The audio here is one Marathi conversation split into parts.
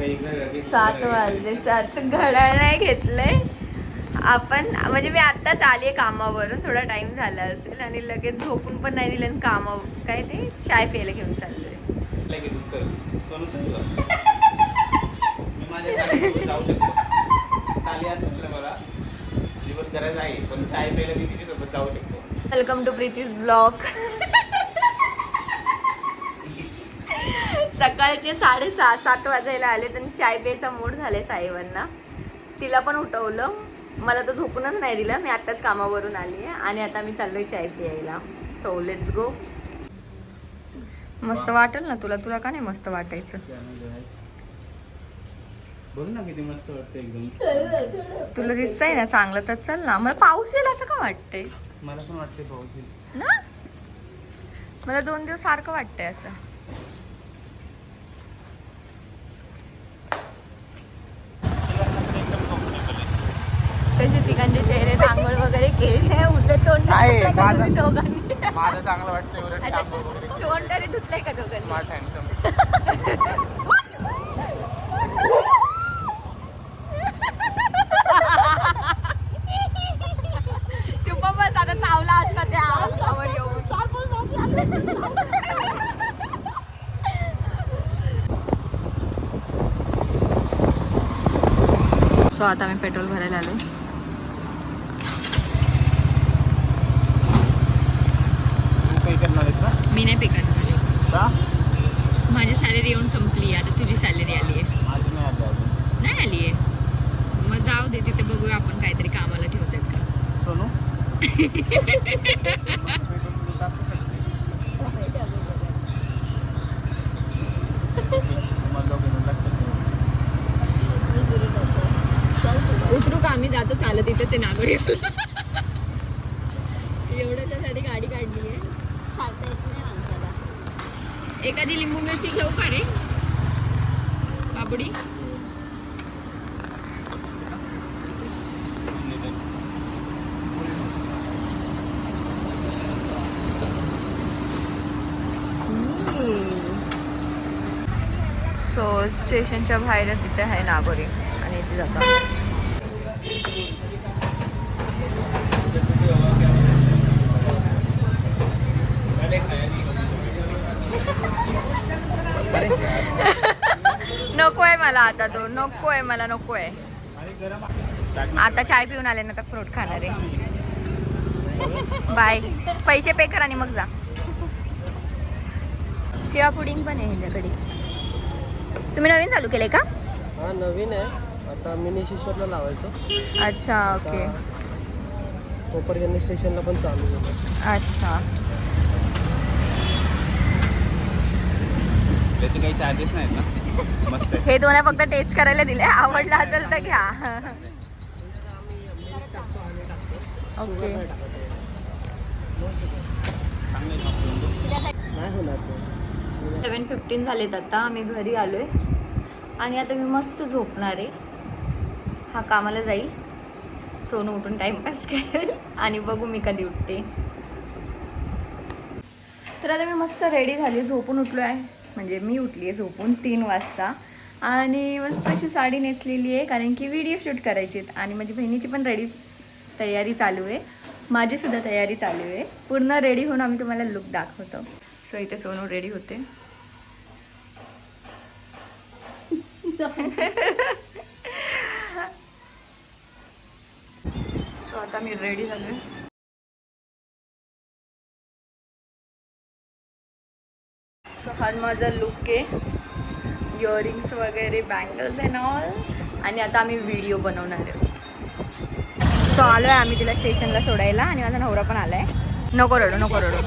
7 वाजले. 7 घड्याळ नाही घेतलंय आपण. म्हणजे मी आत्ताच आली कामावरून, थोडा टाइम झाला असेल आणि लगेच झोपून पण नाही दिलं. काम काय ते चाय प्यायला घेऊन चाललोय. जाऊ शकतो मला दिवस करायचं आहे, पण चाय प्यायला मी तिच्यासोबत जाऊ शकतो. Welcome to Preeti's blog. सकाळचे 6:30-7 वाजायला आले तर चाय प्यायचा मूड झाले साहेबांना. तिला पण उठवलं, मला तर झोपूनच नाही दिलं. मी आत्ताच कामावरून आली आहे आणि आता मी चाललोय चाय प्यायला. So let's go. मस्त वाटेल ना तुला? तुला का नाही मस्त वाटायचं? बघ ना किती मस्त वाटतं एकदम. तुला दिसतंय ना चांगलं तर चल ना. मला पाऊस येईल असं का वाटतंय? मला पण वाटते पाऊस येईल ना. मला 2 दिवस सारखं वाटतंय असं. कसे तिघांचे चेहरे आंघोळ वगैरे केले, उठले तोंड धुतलंय का तुम्ही दोघांनी? माझं चांगलं वाटतं. तोंड तरी धुतलंय का दोघांनी? Smart handsome. चुप बस, आता चावला असता त्या आवाजावर येऊन. सो आता मी पेट्रोल भरायला आले. मी नाही पे करणार. माझी सॅलरी येऊन संपली, आता तुझी सॅलरी आली आहे. नाही आली आहे? मग जाऊ दे, तिथे बघूया आपण काहीतरी कामाला ठेवतात का. सोनू उतरू का? आम्ही जातो चालत, इथेच आहे नागोरी. एवढं त्यासाठी गाडी काढली आहे. चालता येत नाही माणसाला. एखादी लिंबू मिरची घेऊ का रे बाबुडी? सो स्टेशनच्या बाहेरच इथे आहे नागोरी आणि इथे जातो. नकोय मला आता तो, नकोय मला, नकोय. आता चाय पिऊन आले ना तर फ्रूट खाणार आहे. बाय. पैसे पे कर आणि मग जा. चिया पुडिंग पण आहे ह्याच्याकडे. तुम्ही नवीन चालू केलंय का? हा नवीन आहे. आता मिनी शिश्वरला लावायचं. अच्छा ओके. कोपरजन्य स्टेशनला पण चालू केलं. अच्छा. त्याचे काही चार्जेस नाहीत ना? मस्त आहे. हे तुम्हाला फक्त टेस्ट करायला दिले, आवडला असेल तर घ्या. ओके. नाही होणार ते. 7:15 झालेत आता. आम्ही घरी आलोय आणि आता मी मस्त झोपणार आहे. हा कामाला जाईल, सोनू उठून टाइमपास करेल आणि बघू मी कधी उठते. तर आता मी मस्त रेडी झाली, झोपून उठलो आहे. म्हणजे मी उठली आहे झोपून 3 वाजता आणि मस्त अशी साडी नेसलेली आहे, कारण की व्हिडिओ शूट करायची आहेत. आणि माझी बहिणीची पण तयारी चालू आहे, माझीसुद्धा तयारी चालू आहे. पूर्ण रेडी होऊन आम्ही तुम्हाला लुक दाखवतो. सो इथे सोनू रेडी होते. सो आता मी रेडी झालोय. सो हा माझा लुक आहे, इयरिंग्स वगैरे, बँगल्स अँड ऑल. आणि आता आम्ही व्हिडिओ बनवणार आहे. सो आलो आहे आम्ही तिला स्टेशनला सोडायला आणि माझा नवरा पण आला आहे. नको रडू, नको रडू,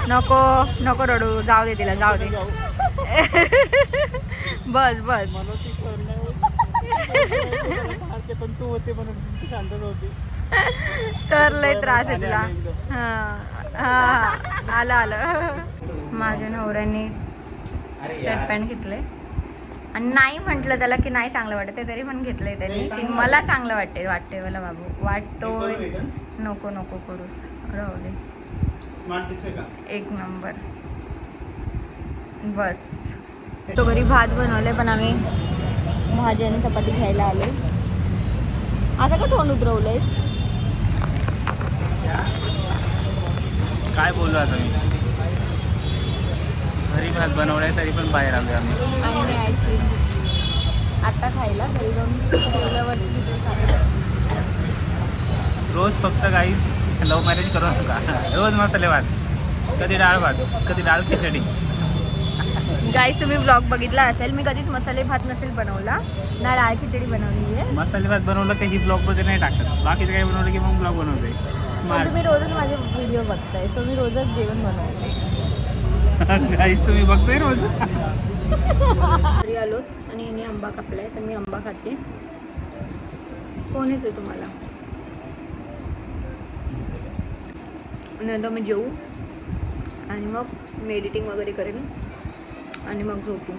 नको नको रडू, जाऊ दे तिला, जाऊ दे. बस बस. पण तू होते म्हणून शांत होती. तर लय त्रास आहे तुला. हां आलं आलं. माझ्या नवऱ्याने शर्ट पॅन्ट घेतलंय आणि नाही म्हटलं त्याला की नाही चांगलं वाटत तरी पण घेतलंय त्यांनी की मला चांगलं वाटते मला बाबू. वाटतोय. नको नको करूस, राहू दे. एक नंबर. बस. तो घरी भात बनवले पण आम्ही भाजी आणि चपाती घ्यायला आलो. असं का तोंड उतरवलंयस? काय बोलू आता मी. घरी भात बनवलाय तरी पण बाहेर आलोय आम्ही. आणि मी आईस्क्रीम घेतली आता खायला. घरी जाऊन जेवल्यावरती दुसरी खायला. रोज फक्त गाईस लव्ह मॅरेज करू नका. रोज मसाले भात, कधी डाळ भात, कधी डाळ खिचडी. गाईस तुम्ही ब्लॉग बघितला असेल, मी कधीच मसाले भात नसेल बनवला ना डाळ खिचडी बनवली आहे. मसाले भात बनवलं की ही ब्लॉगमध्ये नाही टाकत. बाकीचं काही बनवलं की मग ब्लॉग बनवते. पण तुम्ही रोजच माझे व्हिडिओ बघताय, सो मी रोजच जेवण बनवते. गाईस तुम्ही बघताय रोज. घरी आलो आणि यांनी आंबा कापलाय तर मी आंबा खाते. कोण येते तुम्हाला? नंतर मग जेवू आणि मग मेडिटिंग वगैरे करेन आणि मग झोपू.